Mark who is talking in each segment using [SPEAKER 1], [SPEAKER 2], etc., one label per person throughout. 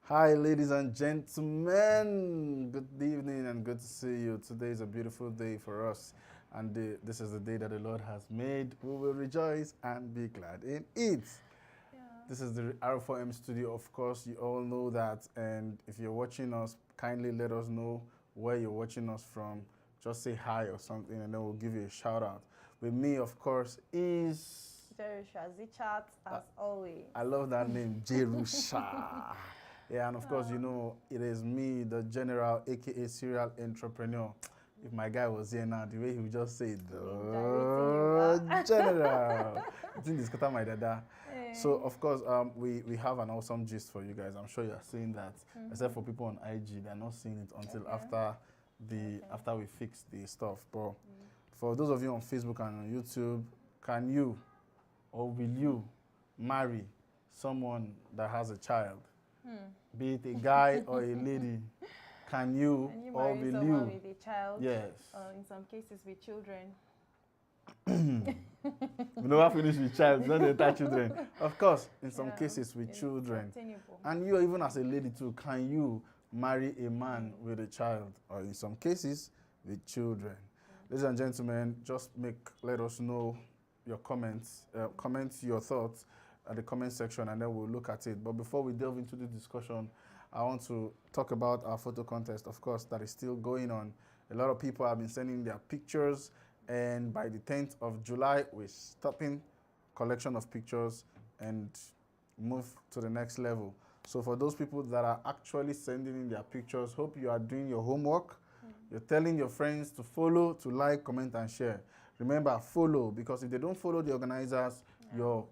[SPEAKER 1] Hi, ladies and gentlemen. Good evening and good to see you. Today is a beautiful day for us, and this is the day that the Lord has made. We will rejoice and be glad in it.
[SPEAKER 2] Yeah.
[SPEAKER 1] This is the R4M studio. Of course, you all know that. And if you're watching us, kindly let us know where you're watching us from. Just say hi or something, and then we'll give you a shout out. With me, of course, is.
[SPEAKER 2] Jerusha Zichat, as always.
[SPEAKER 1] I love that name, Jerusha. Yeah, and of course, you
[SPEAKER 2] Um,
[SPEAKER 1] know, it is me, the general, aka serial entrepreneur. If my guy was here now, the way he would just say,
[SPEAKER 2] Directing you
[SPEAKER 1] the
[SPEAKER 2] back.
[SPEAKER 1] general. I think this kata my dada. So,
[SPEAKER 2] Eh.
[SPEAKER 1] of course, we have an awesome gist for you guys. I'm sure you're seeing that. Except for people on IG, they're not seeing it until
[SPEAKER 2] Okay.
[SPEAKER 1] after we fix the stuff. But for those of you on Facebook and on YouTube, can you or will you marry someone that has a child? Be it a guy or a lady, can you
[SPEAKER 2] And you
[SPEAKER 1] or
[SPEAKER 2] marry
[SPEAKER 1] will
[SPEAKER 2] someone
[SPEAKER 1] you?
[SPEAKER 2] with a child,
[SPEAKER 1] Yes.
[SPEAKER 2] in some cases with children.
[SPEAKER 1] We never finish with child, not the entire children. Of course, in some
[SPEAKER 2] Yeah,
[SPEAKER 1] cases with
[SPEAKER 2] it's
[SPEAKER 1] children.
[SPEAKER 2] obtainable.
[SPEAKER 1] And you, even as a lady too, can you marry a man with a child? Or in some cases, with children. Ladies and gentlemen, just let us know your comments, comment your thoughts at the comment section, and then we'll look at it. But before we delve into the discussion, I want to talk about our photo contest, of course, that is still going on. A lot of people have been sending their pictures, and by the 10th of July, we're stopping collection of pictures and move to the next level. So for those people that are actually sending in their pictures, hope you are doing your homework. You're telling your friends to follow, to like, comment, and share. Remember, follow, because if they don't follow the organizers, your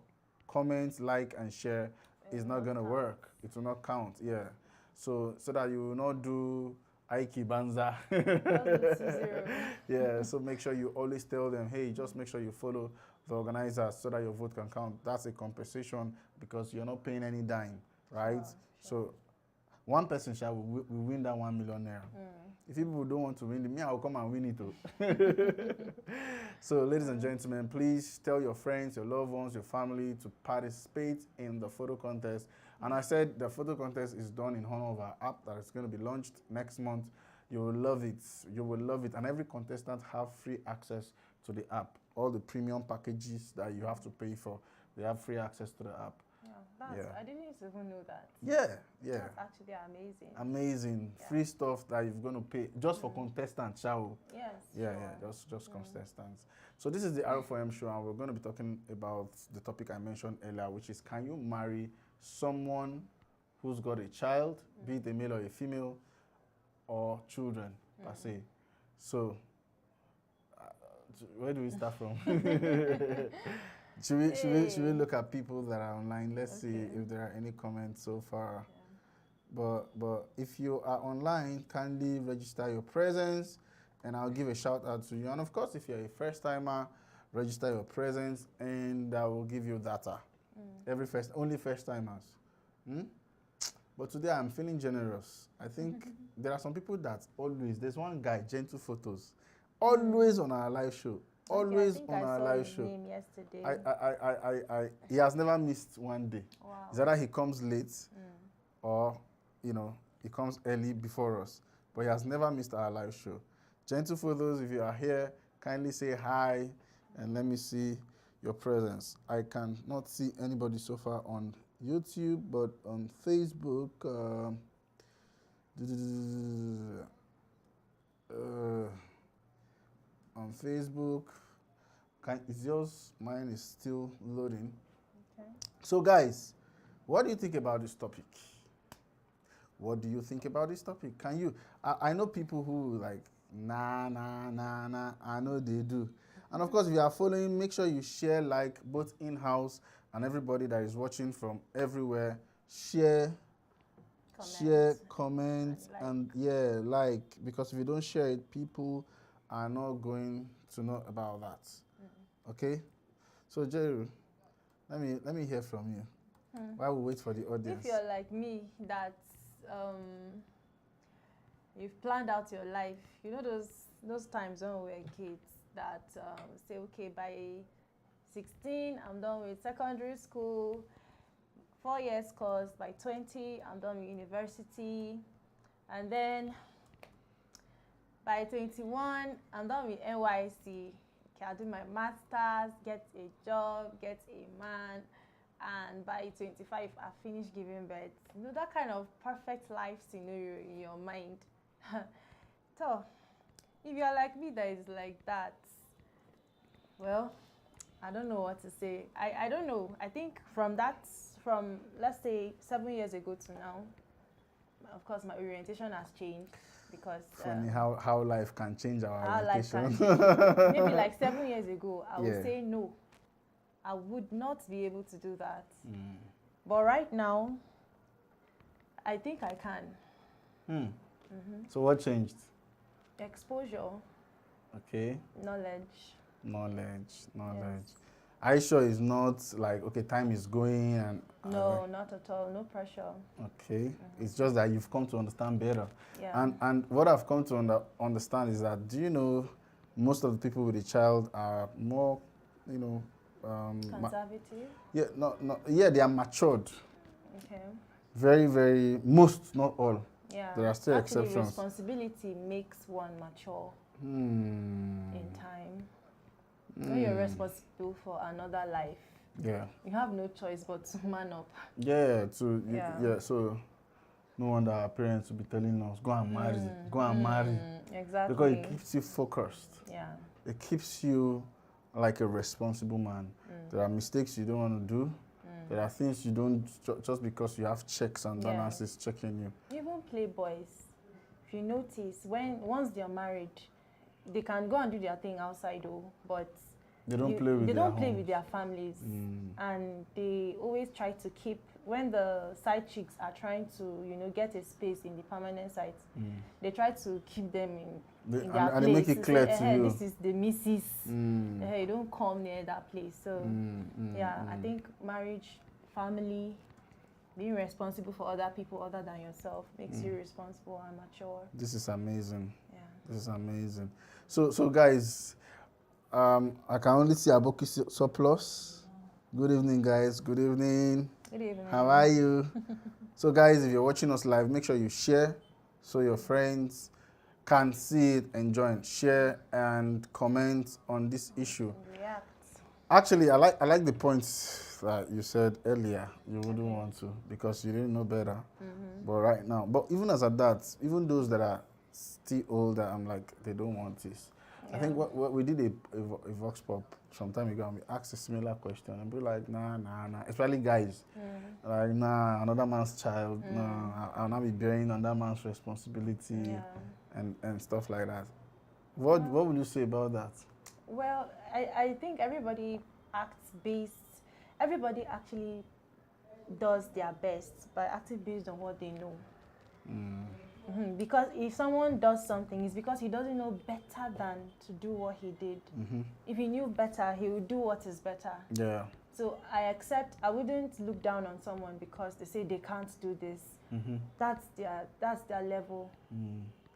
[SPEAKER 1] comments, like, and share is not going to work. It will not count, yeah. So that you will not do Aiki Banza.
[SPEAKER 2] Just do 2-0.
[SPEAKER 1] Yeah, so make sure you always tell them, hey, just make sure you follow the organizers so that your vote can count. That's a compensation because you're not paying any dime, right?
[SPEAKER 2] Sure.
[SPEAKER 1] So one person shall will win that 1 million naira. If people don't want to win it, me, I'll come and win it too. So, ladies and gentlemen, please tell your friends, your loved ones, your family to participate in the photo contest. And I said the photo contest is done in honor of our app that is going to be launched next month. You will love it. You will love it. And every contestant have free access to the app. All the premium packages that you have to pay for, they have free access to the app.
[SPEAKER 2] I didn't even know that.
[SPEAKER 1] Yeah.
[SPEAKER 2] That's actually amazing.
[SPEAKER 1] Amazing.
[SPEAKER 2] Yeah.
[SPEAKER 1] Free stuff that you're going to pay just for contestants, shall we?
[SPEAKER 2] Yes.
[SPEAKER 1] Yeah,
[SPEAKER 2] sure.
[SPEAKER 1] just contestants. So this is the R4M show, and we're going to be talking about the topic I mentioned earlier, which is, can you marry someone who's got a child, be it a male or a female, or children per se? So where do we start from? Should we look at people that are online? Let's see if there are any comments so far. But if you are online, kindly register your presence, and I'll give a shout out to you. And of course, if you're a first timer, register your presence, and I will give you data. Only first timers. But today I'm feeling generous. I think there are some people that always. There's one guy, Gentle Photos, always on our live show. Always on our live show.
[SPEAKER 2] Name yesterday.
[SPEAKER 1] He has never missed one day.
[SPEAKER 2] Wow.
[SPEAKER 1] It's either he comes late or, he comes early before us. But he has never missed our live show. Gentle Photos, if you are here, kindly say hi and let me see your presence. I cannot see anybody so far on YouTube, but on Facebook, on Facebook, is yours? Mine is still loading.
[SPEAKER 2] Okay.
[SPEAKER 1] So guys, what do you think about this topic? What do you think about this topic? Can you, I know people who like, nah, I know they do. And of course, if you are following, make sure you share, like, both in-house and everybody that is watching from everywhere. Share, comment, and like, because if you don't share it, people are not going to know about that. Okay? So, Jerry, let me hear from you. While we wait for the audience.
[SPEAKER 2] If you're like me, that you've planned out your life, you know those times when we were kids that say, okay, by 16, I'm done with secondary school. 4 years course. By 20, I'm done with university. And then by 21, I'm done with NYC. Okay, I'll do my master's, get a job, get a man. And by 25, I finish giving birth. You know, that kind of perfect life scenario in your mind. So, if you're like me that is like that, well, I don't know what to say. I don't know. I think from let's say 7 years ago to now, of course, my orientation has changed because
[SPEAKER 1] Funny how life can change our
[SPEAKER 2] how life
[SPEAKER 1] orientation.
[SPEAKER 2] can change. Maybe like 7 years ago, I would
[SPEAKER 1] Yeah.
[SPEAKER 2] say no. I would not be able to do that. But right now, I think I can.
[SPEAKER 1] So what changed?
[SPEAKER 2] Exposure,
[SPEAKER 1] Okay.
[SPEAKER 2] knowledge.
[SPEAKER 1] Knowledge. Are you sure it's not like, okay, time is going and...
[SPEAKER 2] No, not at all. No pressure.
[SPEAKER 1] Okay. It's just that you've come to understand better.
[SPEAKER 2] Yeah.
[SPEAKER 1] And what I've come to understand is that, do you know, most of the people with a child are more, you know...
[SPEAKER 2] Conservative.
[SPEAKER 1] Yeah, they are matured.
[SPEAKER 2] Okay.
[SPEAKER 1] Very, very, most, not all.
[SPEAKER 2] Yeah.
[SPEAKER 1] There are still
[SPEAKER 2] Actually,
[SPEAKER 1] exceptions.
[SPEAKER 2] responsibility makes one mature in time.
[SPEAKER 1] Hmm.
[SPEAKER 2] When you're responsible for another life,
[SPEAKER 1] Yeah.
[SPEAKER 2] you have no choice but to man up.
[SPEAKER 1] Yeah,
[SPEAKER 2] Yeah.
[SPEAKER 1] so no wonder our parents will be telling us, go and marry, go and marry.
[SPEAKER 2] Exactly.
[SPEAKER 1] Because it keeps you focused.
[SPEAKER 2] Yeah.
[SPEAKER 1] It keeps you like a responsible man. There are mistakes you don't want to do. There are things you don't, just because you have checks and balances checking you.
[SPEAKER 2] Even playboys, if you notice, once they're married, they can go and do their thing outside though, but
[SPEAKER 1] They don't play with
[SPEAKER 2] they
[SPEAKER 1] their
[SPEAKER 2] don't play
[SPEAKER 1] homes.
[SPEAKER 2] with their families. And they always try to keep, when the side chicks are trying to, you know, get a space in the permanent site, they try to keep them in their place.
[SPEAKER 1] And they make it clear to you.
[SPEAKER 2] This is the missus. You don't come near that place. So, I think marriage, family, being responsible for other people other than yourself makes you responsible and mature.
[SPEAKER 1] This is amazing.
[SPEAKER 2] Yeah.
[SPEAKER 1] This is amazing. So guys, I can only see Aboki Surplus. Good evening, guys. Good evening.
[SPEAKER 2] Good evening.
[SPEAKER 1] How are you? So guys, if you're watching us live, make sure you share so your friends can see it and join. Share and comment on this issue.
[SPEAKER 2] React.
[SPEAKER 1] Actually, I like the points that you said earlier. You wouldn't want to because you didn't know better. But right now, but even as at that, even those that are still older, I'm like, they don't want this. I think what we did a Vox Pop some time ago, and we asked a similar question, and we were like, nah. Especially guys, like, nah, another man's child, nah, I'll not be bearing another man's responsibility and stuff like that. What would you say about that?
[SPEAKER 2] Well, I think everybody actually does their best by acting based on what they know. Because if someone does something, it's because he doesn't know better than to do what he did. If he knew better, he would do what is better.
[SPEAKER 1] Yeah.
[SPEAKER 2] So I wouldn't look down on someone because they say they can't do this. That's their level.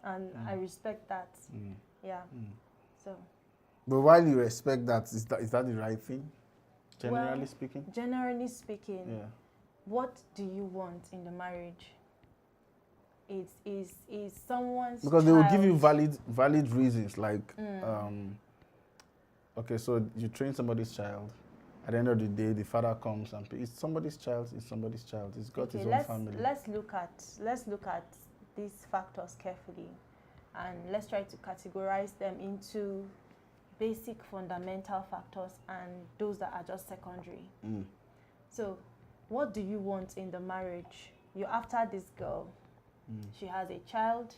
[SPEAKER 2] And I respect that. Yeah. So.
[SPEAKER 1] But while you respect that, is that the right thing? Generally speaking?
[SPEAKER 2] Generally speaking,
[SPEAKER 1] Yeah.
[SPEAKER 2] what do you want in the marriage? Is someone's
[SPEAKER 1] Because they will give you
[SPEAKER 2] child-
[SPEAKER 1] valid reasons, like, okay, so you train somebody's child. At the end of the day, the father comes and it's somebody's child. It's somebody's child. He's got his own family.
[SPEAKER 2] Let's look at these factors carefully, and let's try to categorize them into basic fundamental factors and those that are just secondary. So, what do you want in the marriage? You're after this girl. She has a child.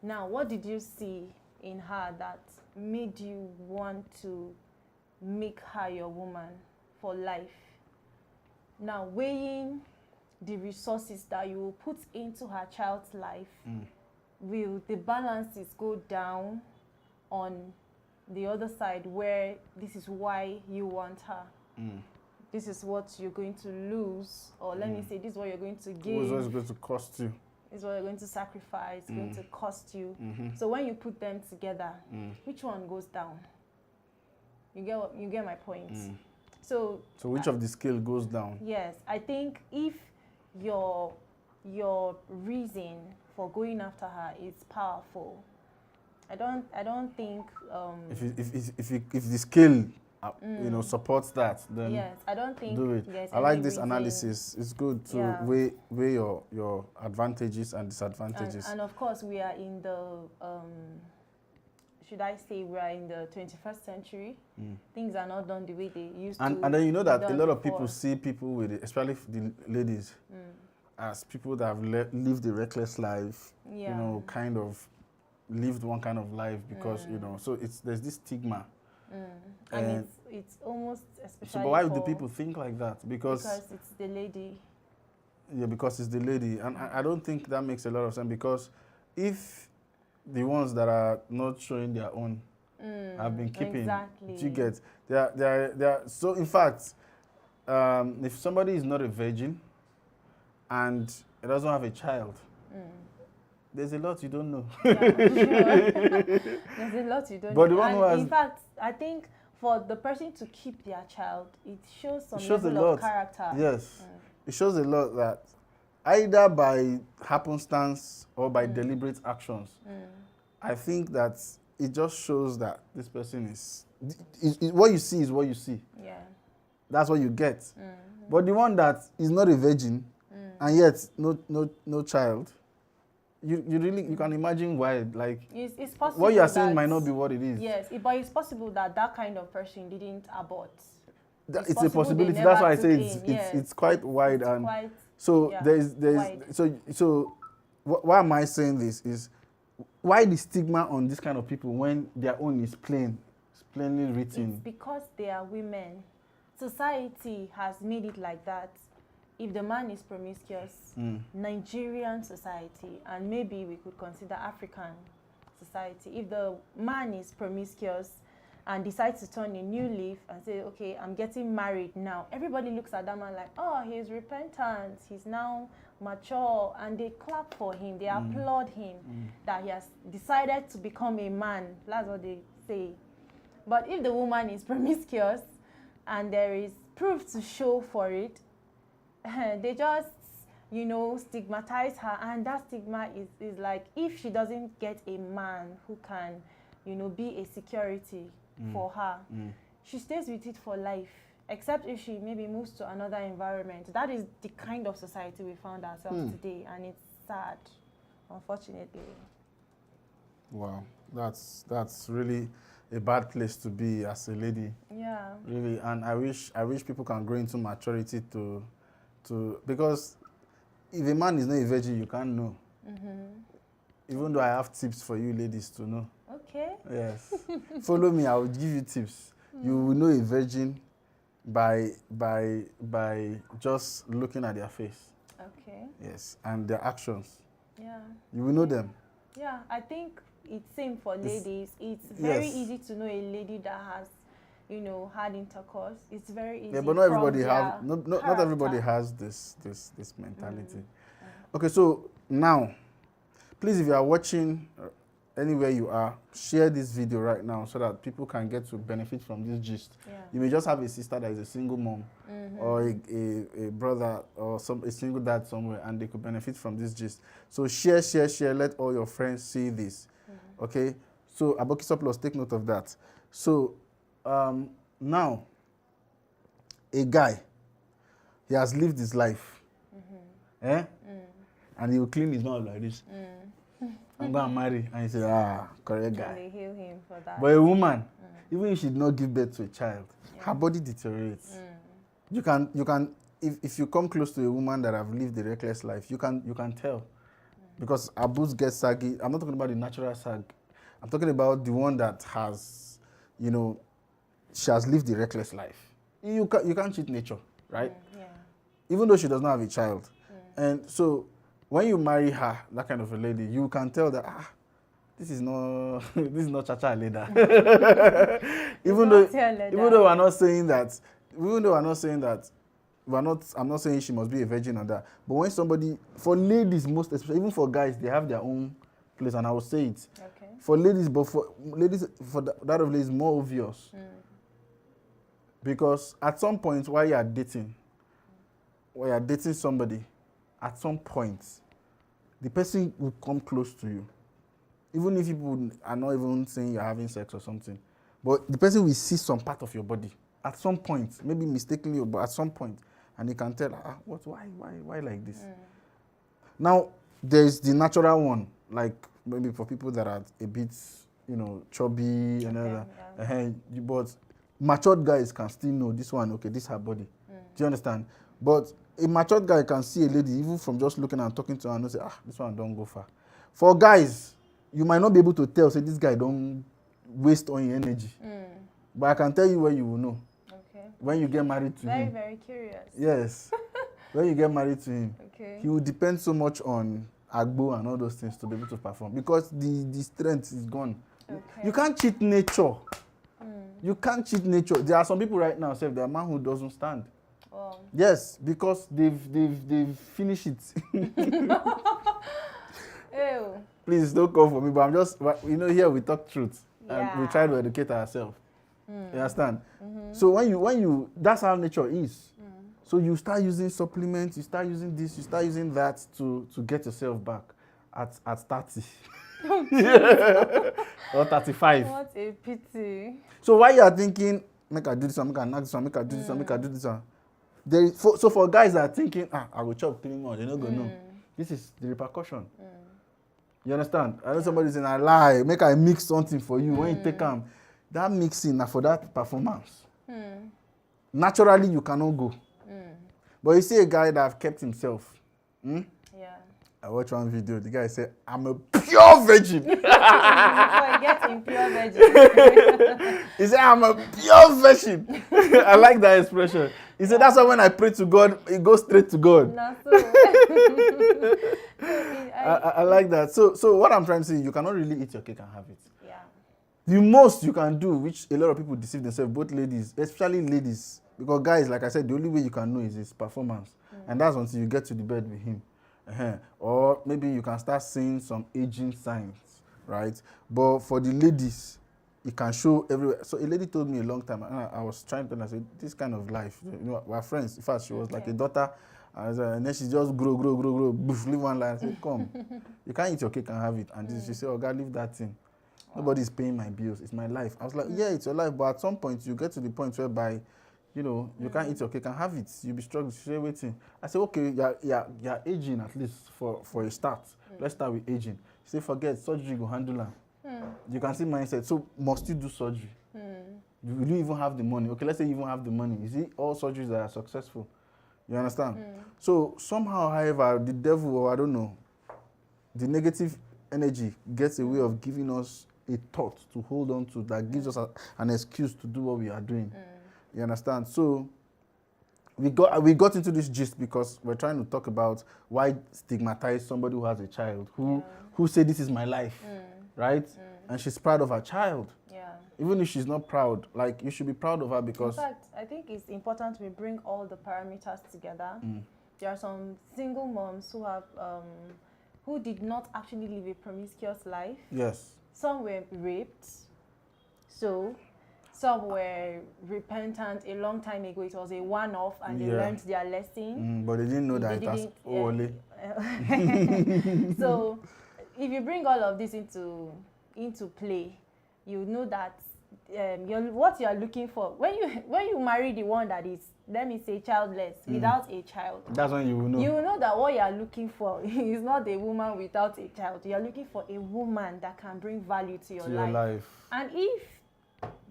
[SPEAKER 2] Now, what did you see in her that made you want to make her your woman for life? Now, weighing the resources that you will put into her child's life, will the balances go down on the other side where this is why you want her? This is what you're going to lose, or let me say, this is what you're going to gain.
[SPEAKER 1] What's going to cost you?
[SPEAKER 2] Is what you're going to sacrifice, going to cost you. So when you put them together, which one goes down? You get my point. So
[SPEAKER 1] which of the scale goes down?
[SPEAKER 2] yes, I think if your reason for going after her is powerful, I don't think
[SPEAKER 1] If the scale supports that, then
[SPEAKER 2] yes, I don't think
[SPEAKER 1] do it.
[SPEAKER 2] there's
[SPEAKER 1] I like
[SPEAKER 2] any
[SPEAKER 1] this
[SPEAKER 2] reason.
[SPEAKER 1] analysis. It's good to
[SPEAKER 2] Yeah.
[SPEAKER 1] weigh your advantages and disadvantages.
[SPEAKER 2] And of course, we are in the should I say we are in the 21st century. Things are not done the way they used to.
[SPEAKER 1] And then you know that
[SPEAKER 2] be
[SPEAKER 1] a
[SPEAKER 2] done
[SPEAKER 1] lot of
[SPEAKER 2] before.
[SPEAKER 1] people see people with it, especially the ladies, as people that have lived a reckless life,
[SPEAKER 2] Yeah.
[SPEAKER 1] kind of lived one kind of life because, so there's this stigma.
[SPEAKER 2] And it's almost especially
[SPEAKER 1] So, but why do people think like that?
[SPEAKER 2] because it's the lady.
[SPEAKER 1] Yeah, because it's the lady. And I don't think that makes a lot of sense, because if the ones that are not showing their own have been keeping,
[SPEAKER 2] Exactly.
[SPEAKER 1] you get, they are, so in fact, if somebody is not a virgin and doesn't have a child, there's a lot you don't know.
[SPEAKER 2] Yeah. There's a lot you don't
[SPEAKER 1] But
[SPEAKER 2] know.
[SPEAKER 1] the one who
[SPEAKER 2] And
[SPEAKER 1] has-
[SPEAKER 2] in fact, I think for the person to keep their child, it shows some
[SPEAKER 1] shows a
[SPEAKER 2] level
[SPEAKER 1] lot.
[SPEAKER 2] of character.
[SPEAKER 1] Yes. It shows a lot that either by happenstance or by deliberate actions, I think that it just shows that this person is what you see is what you see.
[SPEAKER 2] Yeah.
[SPEAKER 1] That's what you get. But the one that is not a virgin and yet no child, you can imagine why. Like,
[SPEAKER 2] It's possible
[SPEAKER 1] what you are saying
[SPEAKER 2] that-
[SPEAKER 1] might not be what it is.
[SPEAKER 2] Yes, but it's possible that that kind of person didn't abort.
[SPEAKER 1] It's
[SPEAKER 2] possible
[SPEAKER 1] a
[SPEAKER 2] they
[SPEAKER 1] possibility.
[SPEAKER 2] never
[SPEAKER 1] That's why I
[SPEAKER 2] took
[SPEAKER 1] say
[SPEAKER 2] in, yes.
[SPEAKER 1] it's quite wide. And
[SPEAKER 2] Quite,
[SPEAKER 1] so
[SPEAKER 2] yeah,
[SPEAKER 1] there's
[SPEAKER 2] wide.
[SPEAKER 1] so why am I saying this is why the stigma on this kind of people when their own is plainly
[SPEAKER 2] it's
[SPEAKER 1] written.
[SPEAKER 2] because they are women. Society has made it like that. If the man is promiscuous, Nigerian society, and maybe we could consider African society, if the man is promiscuous and decides to turn a new leaf and say, okay, I'm getting married now, everybody looks at that man like, oh, he's repentant, he's now mature, and they clap for him, they applaud him that he has decided to become a man. That's what they say. But if the woman is promiscuous and there is proof to show for it, they just, stigmatize her. And that stigma is like, if she doesn't get a man who can, be a security for her, she stays with it for life, except if she maybe moves to another environment. That is the kind of society we found ourselves today, and it's sad, unfortunately.
[SPEAKER 1] Wow, that's really a bad place to be as a lady.
[SPEAKER 2] Yeah.
[SPEAKER 1] Really, and I wish people can grow into maturity to because if a man is not a virgin, you can't know. Even though I have tips for you ladies to know.
[SPEAKER 2] Okay.
[SPEAKER 1] Yes. Follow me, I will give you tips. You will know a virgin by just looking at their face.
[SPEAKER 2] Okay.
[SPEAKER 1] Yes, and their actions.
[SPEAKER 2] Yeah.
[SPEAKER 1] You will know them.
[SPEAKER 2] Yeah, I think it's same for ladies. It's very
[SPEAKER 1] yes.
[SPEAKER 2] easy to know a lady that has, had intercourse. It's very easy.
[SPEAKER 1] Yeah, but not everybody
[SPEAKER 2] from
[SPEAKER 1] have
[SPEAKER 2] their
[SPEAKER 1] not everybody
[SPEAKER 2] character.
[SPEAKER 1] has this mentality. Okay, so now, please, if you are watching anywhere you are, share this video right now so that people can get to benefit from this gist.
[SPEAKER 2] Yeah.
[SPEAKER 1] You may just have a sister that is a single mom, or a brother or a single dad somewhere, and they could benefit from this gist. So share. Let all your friends see this. Okay. So Abokiso Plus, take note of that. So now, a guy, he has lived his life, and he will clean his mouth like this. I'm gonna marry, and he say, correct
[SPEAKER 2] And
[SPEAKER 1] guy.
[SPEAKER 2] they heal him for that.
[SPEAKER 1] But a woman, even if she did not give birth to a child, her body deteriorates. You can if you come close to a woman that have lived a reckless life, you can tell, because her boobs get saggy. I'm not talking about the natural sag. I'm talking about the one that has, she has lived a reckless life. You can't cheat nature, right?
[SPEAKER 2] Yeah.
[SPEAKER 1] Even though she does not have a child. And so when you marry her, that kind of a lady, you can tell that this is not Chacha Leda. even though we're not saying that, I'm not saying she must be a virgin or that. But when somebody, for ladies most especially, even for guys, they have their own place, and I will say it.
[SPEAKER 2] Okay.
[SPEAKER 1] For ladies, but for ladies, that of ladies more obvious. Because at some point while you are dating somebody, at some point, the person will come close to you. Even if people are not even saying you're having sex or something. But the person will see some part of your body. At some point, maybe mistakenly, but at some point, and you can tell, why like this? Now, there's the natural one, like maybe for people that are a bit, chubby and all that. But matured guys can still know this one, okay, this is her body. Do you understand? But a matured guy can see a lady, even from just looking and talking to her, and say, this one don't go far. For guys, you might not be able to tell, say this guy don't waste on your energy. But I can tell you where you will know.
[SPEAKER 2] Okay.
[SPEAKER 1] When you get married to him.
[SPEAKER 2] Very curious.
[SPEAKER 1] Yes. When you get married to him,
[SPEAKER 2] okay,
[SPEAKER 1] he will depend so much on agbo and all those things to be able to perform because the strength is gone.
[SPEAKER 2] Okay.
[SPEAKER 1] You can't cheat nature. You can't cheat nature. There are some people right now, say there are man who doesn't stand.
[SPEAKER 2] Oh.
[SPEAKER 1] Yes, because they've finished it.
[SPEAKER 2] Ew.
[SPEAKER 1] Please don't come for me, but I'm just, here we talk truth.
[SPEAKER 2] Yeah.
[SPEAKER 1] And we try to educate ourselves. You understand? So when you that's how nature is. So you start using supplements, you start using this, you start using that to get yourself back at 30. Or 35.
[SPEAKER 2] What a pity.
[SPEAKER 1] So while you are thinking, make I do this one, make I knock this one, make I do this one, make I do this one. So for guys that are thinking, I will chop 3 months, they're not going to know. This is the repercussion. You understand? I know somebody's saying, I lie, make I mix something for you. When you take them, that mixing for that performance. Naturally, you cannot go. But you see a guy that have kept himself.
[SPEAKER 2] Yeah.
[SPEAKER 1] I watched one video. The guy said, I'm a pure virgin.
[SPEAKER 2] Before he gets impure virgin.
[SPEAKER 1] He said, I'm a pure virgin. I like that expression. He said, that's why when I pray to God, it goes straight to God.
[SPEAKER 2] Not so.
[SPEAKER 1] I like that. So what I'm trying to say, you cannot really eat your cake and have it.
[SPEAKER 2] Yeah.
[SPEAKER 1] The most you can do, which a lot of people deceive themselves, both ladies, especially ladies, because guys, like I said, the only way you can know is his performance. And that's until you get to the bed with him. Or maybe you can start seeing some aging signs, right? But for the ladies, it can show everywhere. So a lady told me a long time, and I was trying to tell her, I said, this kind of life, we're friends. In fact, she was like a daughter, and then she just grow, boof, leave one line. I said, come, you can't eat your cake and have it. And she said, oh God, leave that thing. Nobody's paying my bills. It's my life. I was like, yeah, it's your life, but at some point, you get to the point whereby, you can't eat your cake and have it. You'll be struggling. She's waiting. I said, okay, you're aging at least for a start. Let's start with aging. She said, forget, surgery will handle her. You can see mindset. So must you do surgery? Will you even have the money? Okay, let's say you even have the money. Is it all surgeries that are successful? You understand? So somehow, however, the devil, or I don't know, the negative energy gets a way of giving us a thought to hold on to that gives us an excuse to do what we are doing. You understand? So we got into this gist because we're trying to talk about why stigmatize somebody who has a child, who say this is my life, right? And she's proud of her child.
[SPEAKER 2] Yeah.
[SPEAKER 1] Even if she's not proud, like you should be proud of her because.
[SPEAKER 2] In fact, I think it's important we bring all the parameters together. There are some single moms who have who did not actually live a promiscuous life.
[SPEAKER 1] Yes.
[SPEAKER 2] Some were raped. So some were repentant a long time ago. It was a one-off and they learned their lesson.
[SPEAKER 1] But they didn't know that it was Ole.
[SPEAKER 2] So if you bring all of this into play, you know that what you are looking for when you marry the one that is, let me say, childless, without a child.
[SPEAKER 1] That's when you will know.
[SPEAKER 2] You will know that what you are looking for is not a woman without a child. You are looking for a woman that can bring value to your life. And if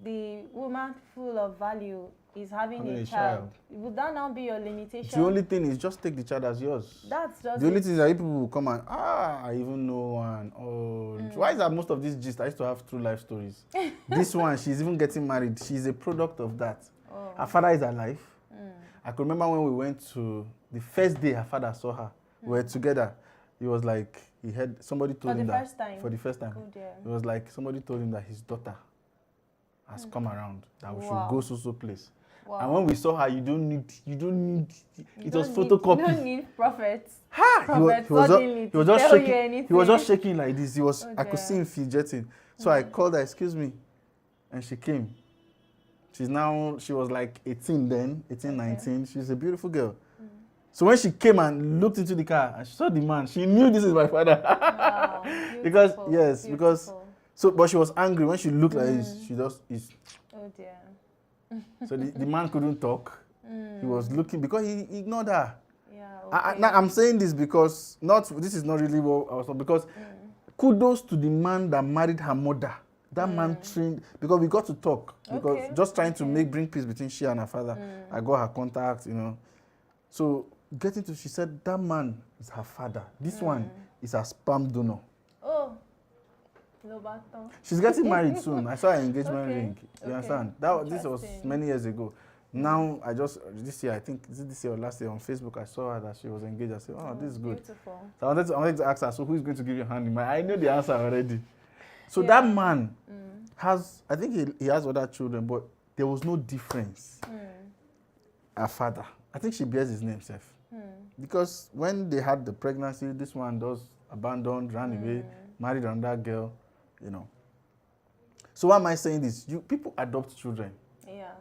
[SPEAKER 2] the woman full of value is having a child, would that now be your limitation?
[SPEAKER 1] The only thing is just take the child as yours.
[SPEAKER 2] That's just
[SPEAKER 1] the only thing is that people will come and I even know one. Why is that most of these gist I used to have true life stories? This one, she's even getting married. She's a product of that. Her father is alive. I could remember when we went to the first day her father saw her. We were together. He was like, he had somebody told him that for the first time. It was like somebody told him that his daughter has come around, that we should go so place. And when we saw her, you don't need it was photocopy.
[SPEAKER 2] You don't need prophets.
[SPEAKER 1] He was just shaking like this. I could see him fidgeting. So I called her, excuse me, and she came. She was like 18 then, 18, 19. She's a beautiful girl. So when she came and looked into the car and she saw the man, she knew this is my father.
[SPEAKER 2] Wow,
[SPEAKER 1] because
[SPEAKER 2] beautiful,
[SPEAKER 1] yes, because
[SPEAKER 2] beautiful.
[SPEAKER 1] so but she was angry when she looked like this. She just is.
[SPEAKER 2] Oh dear.
[SPEAKER 1] So the man couldn't talk. He was looking because he ignored her.
[SPEAKER 2] Yeah. Okay.
[SPEAKER 1] Now I'm saying this because this is not really what I was because kudos to the man that married her mother. That man trained because we got to talk because just trying to bring peace between she and her father. I got her contact, So she said that man is her father. This one is her sperm donor.
[SPEAKER 2] Oh, Lobato.
[SPEAKER 1] She's getting married soon. I saw her engagement ring. You understand? This was many years ago. Now this year, I think this year or last year on Facebook, I saw her that she was engaged. I said, oh, this is good.
[SPEAKER 2] Beautiful.
[SPEAKER 1] So I wanted to ask her, so who is going to give you a hand in marriage? I know the answer already. So that man I think he has other children, but there was no difference. Her father, I think she bears his name, Seth. Because when they had the pregnancy, this one just abandoned, ran away, married another girl, So why am I saying this? People adopt children. Yeah.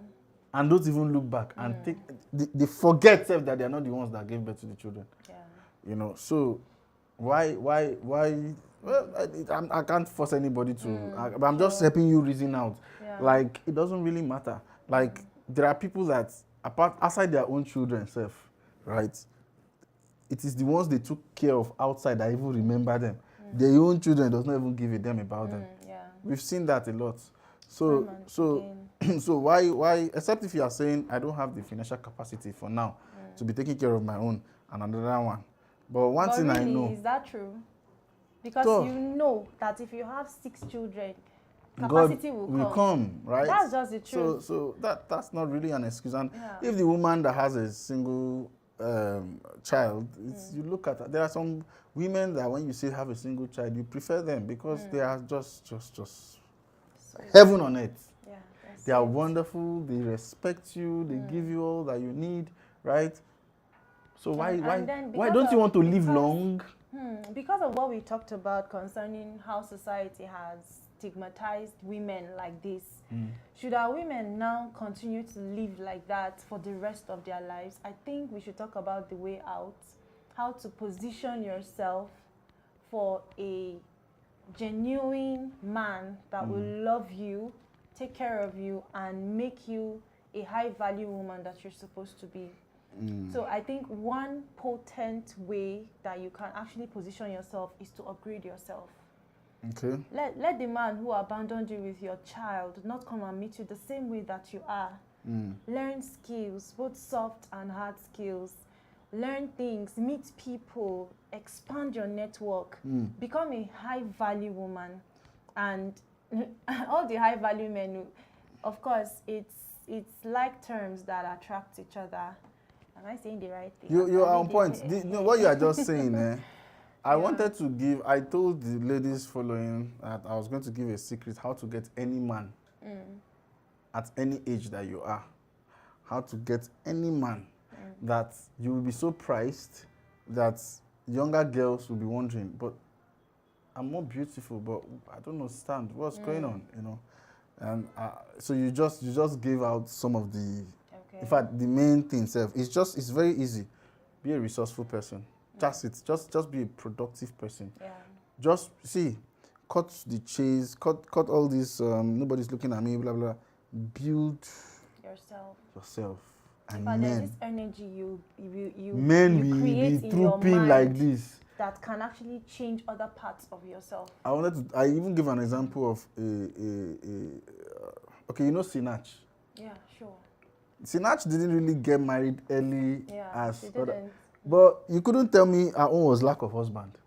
[SPEAKER 1] And don't even look back and they forget Seth that they are not the ones that gave birth to the children. Yeah. So why well, I can't force anybody to, but I'm just helping you reason out. Yeah. Like, it doesn't really matter. Like, there are people that, outside their own children, right? It is the ones they took care of outside that even remember them. Their own children does not even give a damn about them. Yeah. We've seen that a lot. So why, except if you are saying, I don't have the financial capacity for now to be taking care of my own and another one. But one thing
[SPEAKER 2] really,
[SPEAKER 1] I know.
[SPEAKER 2] Is that true? Because you know that if you have 6 children, capacity will come,
[SPEAKER 1] right?
[SPEAKER 2] That's just the truth.
[SPEAKER 1] So that's not really an excuse. And if the woman that has a single child, you look at her, there are some women that when you say have a single child, you prefer them because they are just heaven on earth. Yeah, they are wonderful. They respect you. They give you all that you need, right? So why don't you want to live long?
[SPEAKER 2] Because of what we talked about concerning how society has stigmatized women like this, should our women now continue to live like that for the rest of their lives? I think we should talk about the way out, how to position yourself for a genuine man that will love you, take care of you, and make you a high-value woman that you're supposed to be. So I think one potent way that you can actually position yourself is to upgrade yourself. Okay. Let the man who abandoned you with your child not come and meet you the same way that you are. Learn skills, both soft and hard skills. Learn things, meet people, expand your network, become a high-value woman. And all the high-value men, of course, it's like terms that attract each other. Am I saying the right thing?
[SPEAKER 1] You're on point. What you are just saying, I told the ladies following that I was going to give a secret how to get any man at any age that you are. How to get any man that you will be so prized that younger girls will be wondering, but I'm more beautiful, but I don't understand what's going on, And so you just gave out some of the. In fact, the main thing itself is it's very easy. Be a resourceful person. Just be a productive person. Yeah. Just cut the chase, cut all this. Nobody's looking at me. Blah blah. Build yourself. And
[SPEAKER 2] but there's this energy you
[SPEAKER 1] men
[SPEAKER 2] you create
[SPEAKER 1] be
[SPEAKER 2] in your
[SPEAKER 1] trooping
[SPEAKER 2] mind
[SPEAKER 1] like this
[SPEAKER 2] that can actually change other parts of yourself.
[SPEAKER 1] I even give an example of okay, Sinach.
[SPEAKER 2] Yeah, sure.
[SPEAKER 1] Sinach didn't really get married early
[SPEAKER 2] she didn't.
[SPEAKER 1] But you couldn't tell me her own was lack of husband.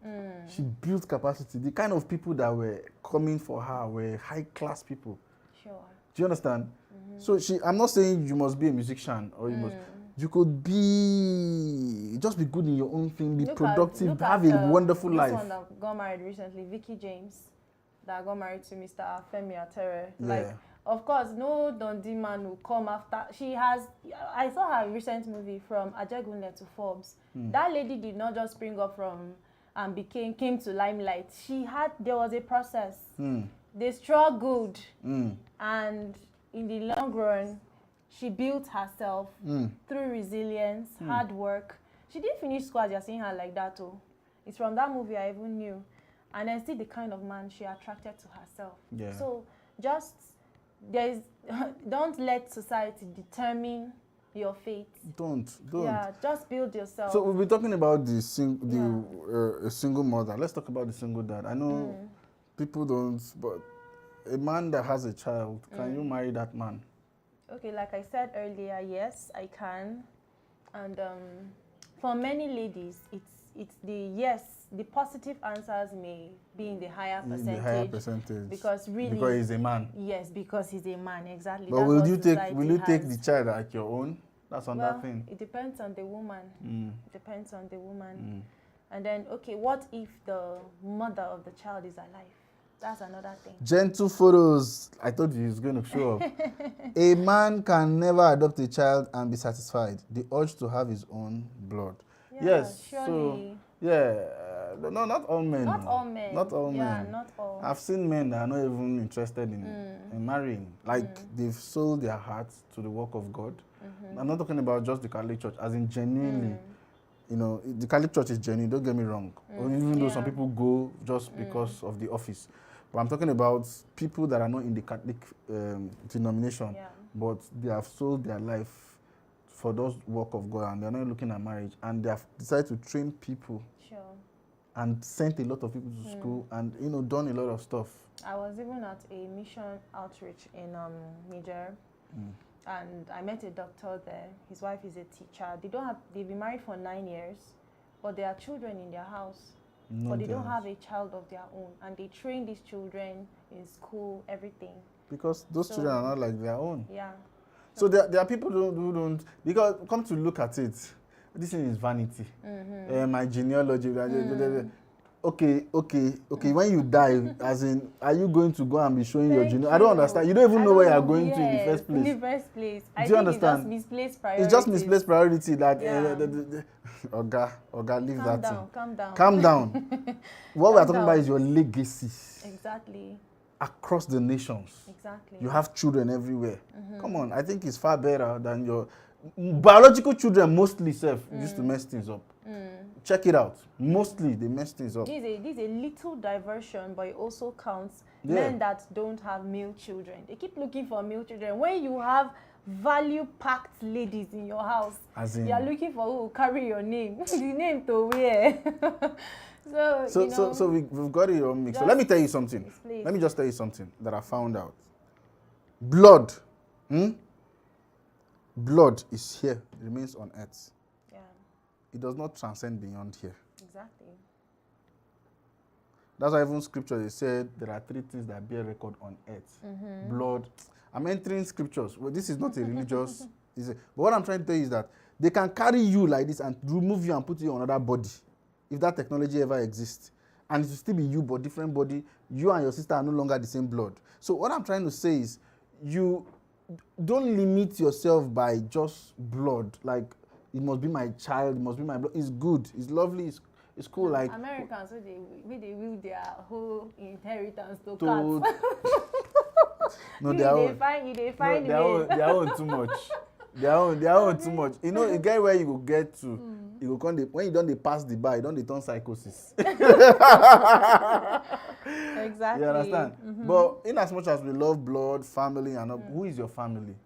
[SPEAKER 1] She built capacity. The kind of people that were coming for her were high-class people. Sure. Do you understand? So I'm not saying you must be a musician or you could just be good in your own thing, be productive, have a wonderful life.
[SPEAKER 2] This one that got married recently, Vicky James, that got married to Mr. Femi Atere. Like, of course, no Dundee man will come after. I saw her recent movie from Ajegunle to Forbes. That lady did not just spring up from and came to limelight. There was a process. They struggled. And in the long run, she built herself through resilience, hard work. She didn't finish school as you're seeing her like that, oh. It's from that movie I even knew. And then see the kind of man she attracted to herself.
[SPEAKER 1] Yeah.
[SPEAKER 2] So just, don't let society determine your fate.
[SPEAKER 1] Don't.
[SPEAKER 2] Yeah, just build yourself.
[SPEAKER 1] So we'll be talking about the single mother. Let's talk about the single dad. I know people don't, but a man that has a child, can you marry that man?
[SPEAKER 2] Okay, like I said earlier, yes, I can. And for many ladies, it's the positive answers may be in the higher percentage.
[SPEAKER 1] In the higher percentage.
[SPEAKER 2] Because really,
[SPEAKER 1] because he's a man.
[SPEAKER 2] Yes, because he's a man, exactly.
[SPEAKER 1] But will you take the child like your own? That's another thing.
[SPEAKER 2] It depends on the woman. It depends on the woman. And then, okay, what if the mother of the child is alive? That's another thing.
[SPEAKER 1] Gentle photos. I told you he's going to show up. A man can never adopt a child and be satisfied. The urge to have his own blood.
[SPEAKER 2] Yeah,
[SPEAKER 1] yes.
[SPEAKER 2] Surely.
[SPEAKER 1] So, yeah. No, not all men.
[SPEAKER 2] Not all men.
[SPEAKER 1] Not all
[SPEAKER 2] yeah,
[SPEAKER 1] men.
[SPEAKER 2] not all.
[SPEAKER 1] I've seen men that are not even interested in marrying. Like, they've sold their hearts to the work of God. I'm not talking about just the Catholic Church, as in genuinely. You know, the Catholic Church is genuine, don't get me wrong. Or even though some people go just because of the office. But I'm talking about people that are not in the Catholic denomination, but they have sold their life for those work of God, and they're not looking at marriage, and they have decided to train people and sent a lot of people to school and, you know, done a lot of stuff.
[SPEAKER 2] I was even at a mission outreach in Niger, and I met a doctor there. His wife is a teacher. They've been married for 9 years, but there are children in their house. But they don't have a child of their own, and they train these children in school, everything.
[SPEAKER 1] Because those children are not like their own.
[SPEAKER 2] Yeah.
[SPEAKER 1] So there are people who don't, because come to look at it, this thing is vanity. My genealogy, okay. When you die, as in, are you going to go and be showing your genealogy? I don't understand. You don't even know where you are going to in the first place.
[SPEAKER 2] In the first place.
[SPEAKER 1] Do you understand?
[SPEAKER 2] It's just misplaced priority.
[SPEAKER 1] It's just misplaced priority that Oga, leave that thing. Calm down. What we are talking about is your legacy.
[SPEAKER 2] Exactly.
[SPEAKER 1] Across the nations.
[SPEAKER 2] Exactly.
[SPEAKER 1] You have children everywhere. Come on, I think it's far better than your biological children. Mostly used to mess things up. Check it out. Mostly they mess things up.
[SPEAKER 2] This is a little diversion, but it also counts men that don't have male children. They keep looking for male children. When you have value-packed ladies in your house, you are looking for who will carry your name. The name to wear.
[SPEAKER 1] So we've got it all mixed. So let me tell you something. Let me just tell you something that I found out. Blood. Blood is here. It remains on earth.
[SPEAKER 2] Yeah.
[SPEAKER 1] It does not transcend beyond here.
[SPEAKER 2] Exactly.
[SPEAKER 1] That's why even scripture, they said there are 3 things that bear record on earth. Blood. I'm entering scriptures. Well, this is not a religious. But what I'm trying to tell you is that they can carry you like this and remove you and put you on another body, if that technology ever exists. And it will still be you, but different body. You and your sister are no longer the same blood. So what I'm trying to say is, you don't limit yourself by just blood. Like, it must be my child, it must be my blood. It's good, it's lovely, it's cool. Like
[SPEAKER 2] Americans, they will their whole inheritance to cats.
[SPEAKER 1] No, they find their own too much. Their own too much. You know, you get where you go get to. You go when you don't pass the bar, you don't turn psychosis.
[SPEAKER 2] Exactly.
[SPEAKER 1] You understand? But in as much as we love blood, family, and who is your family?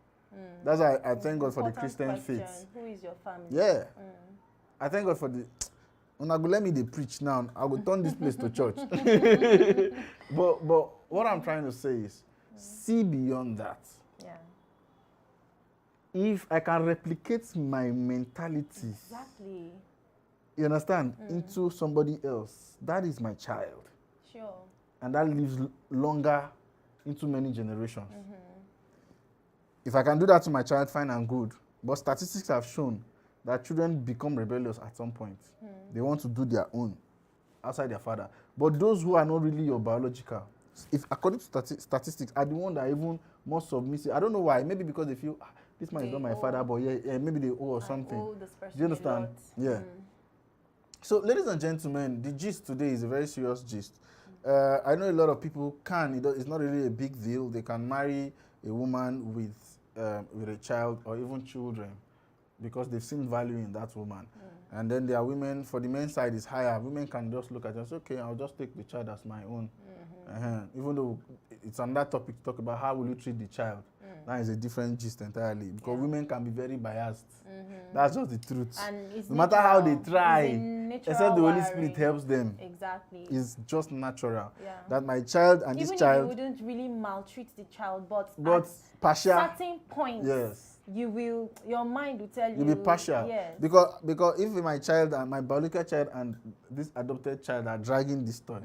[SPEAKER 1] That's why I thank God for the Christian faith.
[SPEAKER 2] Who is your family?
[SPEAKER 1] Yeah. I thank God for the. When I go let me dey preach now, I will turn this place to church. But what I'm trying to say is, see beyond that.
[SPEAKER 2] Yeah.
[SPEAKER 1] If I can replicate my mentality,
[SPEAKER 2] exactly,
[SPEAKER 1] you understand, into somebody else, that is my child.
[SPEAKER 2] Sure.
[SPEAKER 1] And that lives longer into many generations. If I can do that to my child, fine and good. But statistics have shown that children become rebellious at some point. They want to do their own outside their father. But those who are not really your biological, if according to statistics, are the ones that are even more submissive. I don't know why. Maybe because they feel, this man is not my father, but yeah, maybe they owe or something. Do you understand? Yeah. So, ladies and gentlemen, the gist today is a very serious gist. I know a lot of people it's not really a big deal. They can marry a woman with a child or even children because they've seen value in that woman. And then there are women, for the men's side is higher. Women can just look at it and say, okay, I'll just take the child as my own. Even though it's another topic to talk about how will you treat the child. That is a different gist entirely because women can be very biased. That's just the truth.
[SPEAKER 2] And it's
[SPEAKER 1] no matter how they
[SPEAKER 2] natural.
[SPEAKER 1] try,
[SPEAKER 2] It's a
[SPEAKER 1] except the Holy
[SPEAKER 2] natural
[SPEAKER 1] Spirit
[SPEAKER 2] wiring.
[SPEAKER 1] helps them.
[SPEAKER 2] Exactly.
[SPEAKER 1] It's just natural.
[SPEAKER 2] Yeah.
[SPEAKER 1] That my child and
[SPEAKER 2] Even
[SPEAKER 1] this
[SPEAKER 2] if
[SPEAKER 1] child,
[SPEAKER 2] you wouldn't really maltreat the child, but
[SPEAKER 1] but
[SPEAKER 2] at
[SPEAKER 1] partial.
[SPEAKER 2] certain points,
[SPEAKER 1] Yes.
[SPEAKER 2] your mind will tell you.
[SPEAKER 1] You'll be partial.
[SPEAKER 2] Yes.
[SPEAKER 1] Because if my child and my biological child and this adopted child are dragging this toy,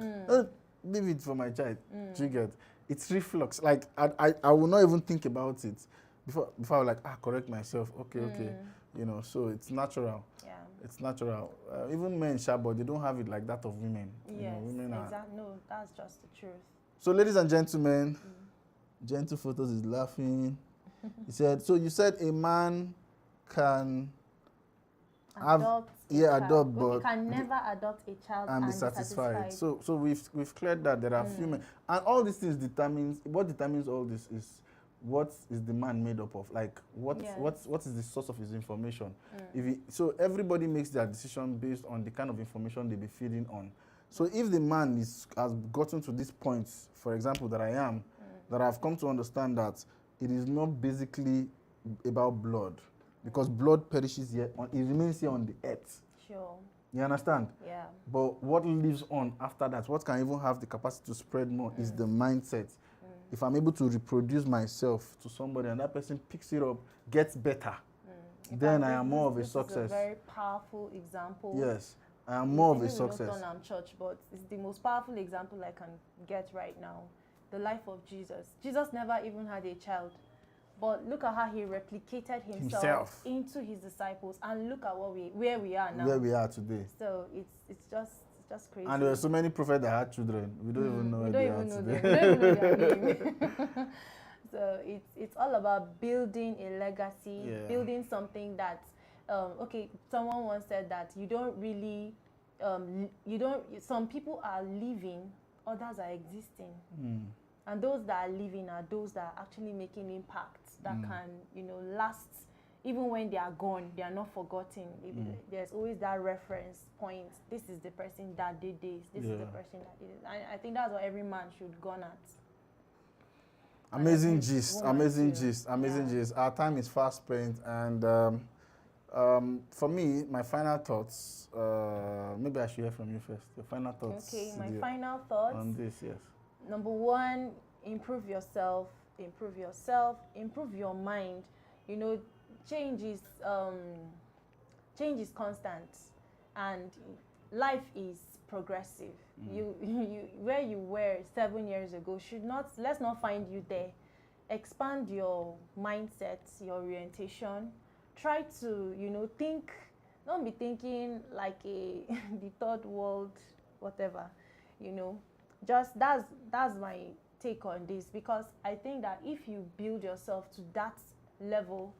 [SPEAKER 1] leave it for my child. Do you get? It's reflux. Like I will not even think about it before I was like correct myself. Okay. You know, so it's natural.
[SPEAKER 2] Yeah.
[SPEAKER 1] It's natural. Even men, but they don't have it like that of women.
[SPEAKER 2] Yes.
[SPEAKER 1] You know, women are.
[SPEAKER 2] Exactly. No, that's just the truth.
[SPEAKER 1] So, ladies and gentlemen, Gentle Photos is laughing. He said, so you said a man can
[SPEAKER 2] Adopt.
[SPEAKER 1] adopt,
[SPEAKER 2] but you
[SPEAKER 1] but
[SPEAKER 2] can never adopt a child
[SPEAKER 1] and be satisfied. So we've cleared that there are few men, and all these things determines all this is what is the man made up of, like what is the source of his information. So everybody makes their decision based on the kind of information they be feeding on. So if the man has gotten to this point, for example, that I am, that I've come to understand that it is not basically about blood, because blood perishes here, it remains here on the earth.
[SPEAKER 2] Sure.
[SPEAKER 1] You understand?
[SPEAKER 2] Yeah.
[SPEAKER 1] But what lives on after that, what can even have the capacity to spread more, is the mindset. If I'm able to reproduce myself to somebody and that person picks it up, gets better, then I am more of a success.
[SPEAKER 2] This is a very powerful example.
[SPEAKER 1] Yes, I am more of a
[SPEAKER 2] Even
[SPEAKER 1] success.
[SPEAKER 2] we don't church, but it's the most powerful example I can get right now. The life of Jesus. Jesus never even had a child, but look at how he replicated himself into his disciples, and look at where we are now.
[SPEAKER 1] Where we are today.
[SPEAKER 2] So it's just crazy.
[SPEAKER 1] And there were so many prophets that had children. We don't even know where they are today.
[SPEAKER 2] We don't even know their name. So it's all about building a legacy, building something that, someone once said that you don't really, some people are living, others are existing. And those that are living are those that are actually making impact that can, last. Even when they are gone, they are not forgotten. There's always that reference point. This is the person that did this. This is the person that did it. I think that's what every man should gun at.
[SPEAKER 1] Amazing gist. Our time is fast spent, and for me, my final thoughts. Maybe I should hear from you first. Your final thoughts.
[SPEAKER 2] Okay, my final thoughts
[SPEAKER 1] on this. Yes.
[SPEAKER 2] Number one, improve yourself, improve your mind. Change is constant, and life is progressive. You where you were 7 years ago let's not find you there. Expand your mindset, your orientation. Try to think. Don't be thinking like the third world, whatever. Just that's my take on this, because I think that if you build yourself to that level,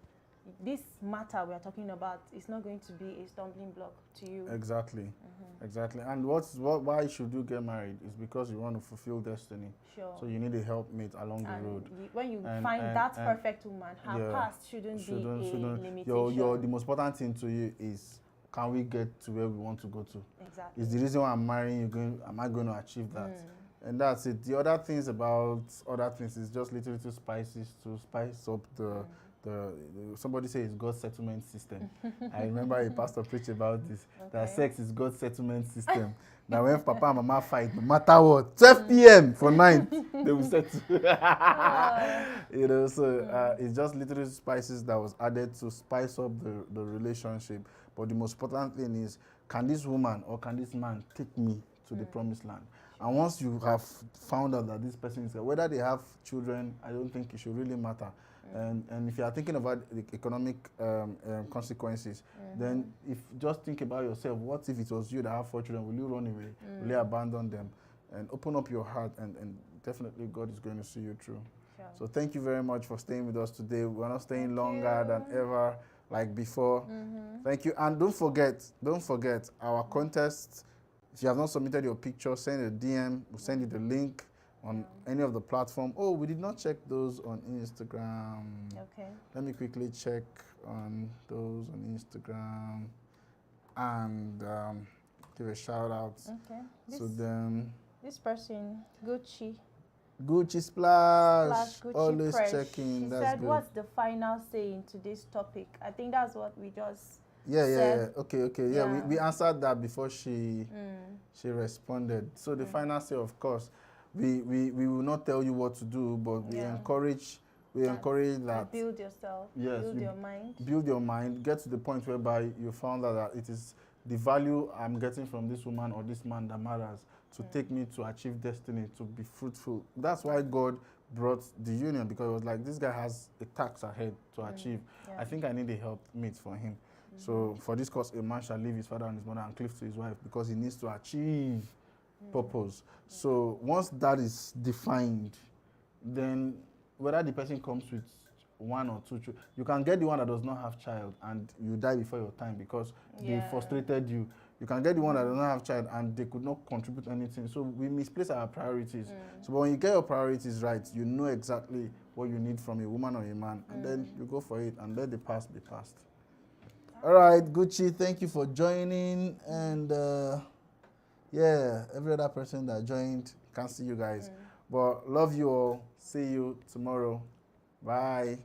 [SPEAKER 2] this matter we are talking about is not going to be a stumbling block to you.
[SPEAKER 1] Exactly. And why should you get married is because you want to fulfill destiny.
[SPEAKER 2] Sure.
[SPEAKER 1] So you need a helpmate along the road.
[SPEAKER 2] When you find that perfect woman, her past shouldn't be a limitation.
[SPEAKER 1] The most important thing to you is, can we get to where we want to go to?
[SPEAKER 2] Exactly.
[SPEAKER 1] It's the reason why I'm marrying you. Am I going to achieve that? And that's it. The other things is just little spices to spice up the somebody say it's God's settlement system. I remember a pastor preached about this. That sex is God's settlement system. Now when Papa and Mama fight, no matter what, 12 p.m. for night, they will settle. It's just little spices that was added to spice up the relationship. But the most important thing is, can this woman or can this man take me to the promised land? And once you have found out that this person is, whether they have children, I don't think it should really matter. And if you are thinking about the economic consequences, then just think about yourself. What if it was you that have 4 children? Will you run away? Will you abandon them? And open up your heart, and definitely God is going to see you through. Sure. So thank you very much for staying with us today. We're not staying longer than ever, like before. Thank you. And don't forget our contest. If you have not submitted your picture, send a DM. We'll send you the link. on any of the platform. Oh, we did not check those on Instagram.
[SPEAKER 2] Okay.
[SPEAKER 1] Let me quickly check on those on Instagram and give a shout out
[SPEAKER 2] Okay.
[SPEAKER 1] to them.
[SPEAKER 2] This person,
[SPEAKER 1] Gucci Splash,
[SPEAKER 2] Gucci
[SPEAKER 1] always
[SPEAKER 2] Fresh.
[SPEAKER 1] checking.
[SPEAKER 2] She
[SPEAKER 1] That's
[SPEAKER 2] said,
[SPEAKER 1] good.
[SPEAKER 2] "What's the final saying to this topic?" I think that's what we just
[SPEAKER 1] Yeah.
[SPEAKER 2] said.
[SPEAKER 1] Okay. Yeah,
[SPEAKER 2] Yeah.
[SPEAKER 1] we answered that before she responded. So the final say, of course, we will not tell you what to do, but we encourage that.
[SPEAKER 2] Build yourself.
[SPEAKER 1] Yes,
[SPEAKER 2] Build your mind.
[SPEAKER 1] Build your mind. Get to the point whereby you found out that it is the value I'm getting from this woman or this man that matters to take me to achieve destiny, to be fruitful. That's why God brought the union, because it was like, this guy has a task ahead to achieve. I think I need a helpmate for him. So for this cause, a man shall leave his father and his mother and cleave to his wife, because he needs to achieve purpose. So once that is defined, then whether the person comes with one or two children, you can get the one that does not have child and you die before your time because they frustrated you. You can get the one that does not have child and they could not contribute anything. So we misplace our priorities. So but when you get your priorities right, you know exactly what you need from a woman or a man, and then you go for it and let the past be past. All right, Gucci, thank you for joining. And yeah, every other person that joined, can't see you guys. But love you all. See you tomorrow. Bye.